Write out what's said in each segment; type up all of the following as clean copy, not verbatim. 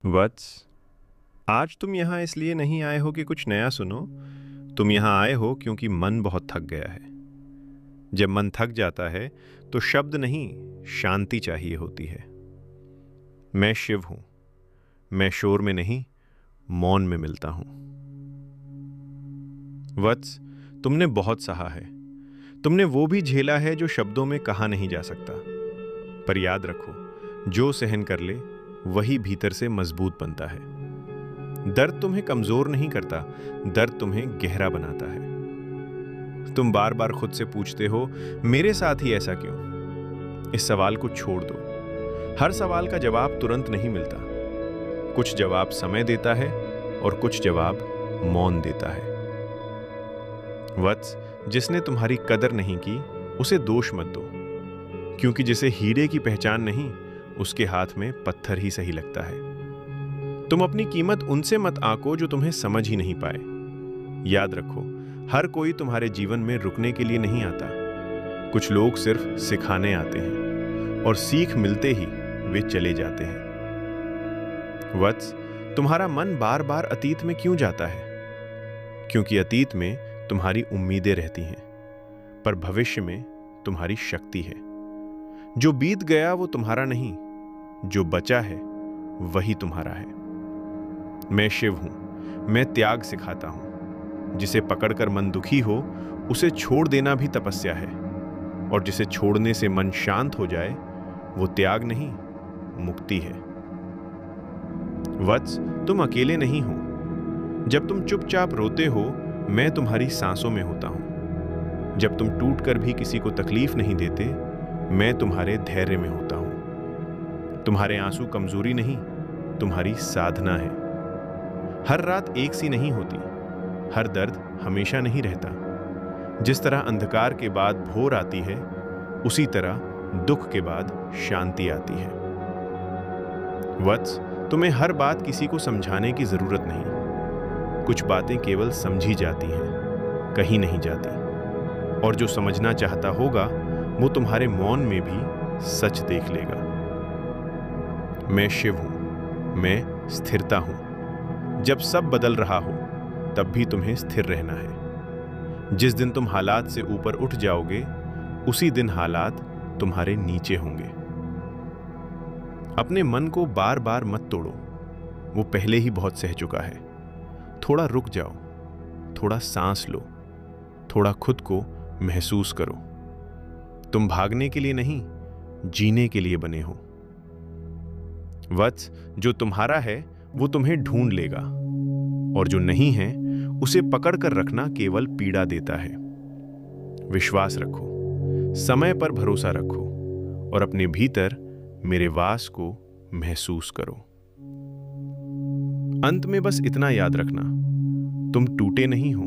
वत्स, आज तुम यहाँ इसलिए नहीं आए हो कि कुछ नया सुनो। तुम यहाँ आए हो क्योंकि मन बहुत थक गया है। जब मन थक जाता है तो शब्द नहीं, शांति चाहिए होती है। मैं शिव हूं। मैं शोर में नहीं, मौन में मिलता हूं। वत्स, तुमने बहुत सहा है। तुमने वो भी झेला है जो शब्दों में कहा नहीं जा सकता। पर याद रखो, जो सहन कर ले वही भीतर से मजबूत बनता है। दर्द तुम्हें कमजोर नहीं करता, दर्द तुम्हें गहरा बनाता है। तुम बार बार खुद से पूछते हो, मेरे साथ ही ऐसा क्यों? इस सवाल को छोड़ दो। हर सवाल का जवाब तुरंत नहीं मिलता। कुछ जवाब समय देता है और कुछ जवाब मौन देता है। वत्स, जिसने तुम्हारी कदर नहीं की उसे दोष मत दो, क्योंकि जिसे हीरे की पहचान नहीं उसके हाथ में पत्थर ही सही लगता है। तुम अपनी कीमत उनसे मत आंको जो तुम्हें समझ ही नहीं पाए। याद रखो, हर कोई तुम्हारे जीवन में रुकने के लिए नहीं आता। कुछ लोग सिर्फ सिखाने आते हैं और सीख मिलते ही वे चले जाते हैं। वत्स, तुम्हारा मन बार बार अतीत में क्यों जाता है? क्योंकि अतीत में तुम्हारी उम्मीदें रहती हैं, पर भविष्य में तुम्हारी शक्ति है। जो बीत गया वो तुम्हारा नहीं, जो बचा है वही तुम्हारा है। मैं शिव हूं। मैं त्याग सिखाता हूं। जिसे पकड़कर मन दुखी हो उसे छोड़ देना भी तपस्या है, और जिसे छोड़ने से मन शांत हो जाए वो त्याग नहीं, मुक्ति है। वत्स, तुम अकेले नहीं हो। जब तुम चुपचाप रोते हो मैं तुम्हारी सांसों में होता हूं। जब तुम टूटकर भी किसी को तकलीफ नहीं देते मैं तुम्हारे धैर्य में होता हूं। तुम्हारे आंसू कमजोरी नहीं, तुम्हारी साधना है। हर रात एक सी नहीं होती, हर दर्द हमेशा नहीं रहता। जिस तरह अंधकार के बाद भोर आती है उसी तरह दुख के बाद शांति आती है। वत्स, तुम्हें हर बात किसी को समझाने की जरूरत नहीं। कुछ बातें केवल समझी जाती हैं, कहीं नहीं जाती। और जो समझना चाहता होगा वो तुम्हारे मौन में भी सच देख लेगा। मैं शिव हूं। मैं स्थिरता हूं। जब सब बदल रहा हो तब भी तुम्हें स्थिर रहना है। जिस दिन तुम हालात से ऊपर उठ जाओगे उसी दिन हालात तुम्हारे नीचे होंगे। अपने मन को बार बार मत तोड़ो, वो पहले ही बहुत सह चुका है। थोड़ा रुक जाओ, थोड़ा सांस लो, थोड़ा खुद को महसूस करो। तुम भागने के लिए नहीं, जीने के लिए बने हो। वत्स, जो तुम्हारा है वो तुम्हें ढूंढ लेगा, और जो नहीं है उसे पकड़ कर रखना केवल पीड़ा देता है। विश्वास रखो, समय पर भरोसा रखो, और अपने भीतर मेरे वास को महसूस करो। अंत में बस इतना याद रखना, तुम टूटे नहीं हो,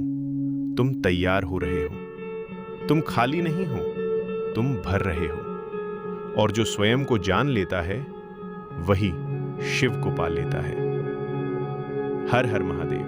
तुम तैयार हो रहे हो। तुम खाली नहीं हो, तुम भर रहे हो। और जो स्वयं को जान लेता है वही शिव को पा लेता है। हर हर महादेव।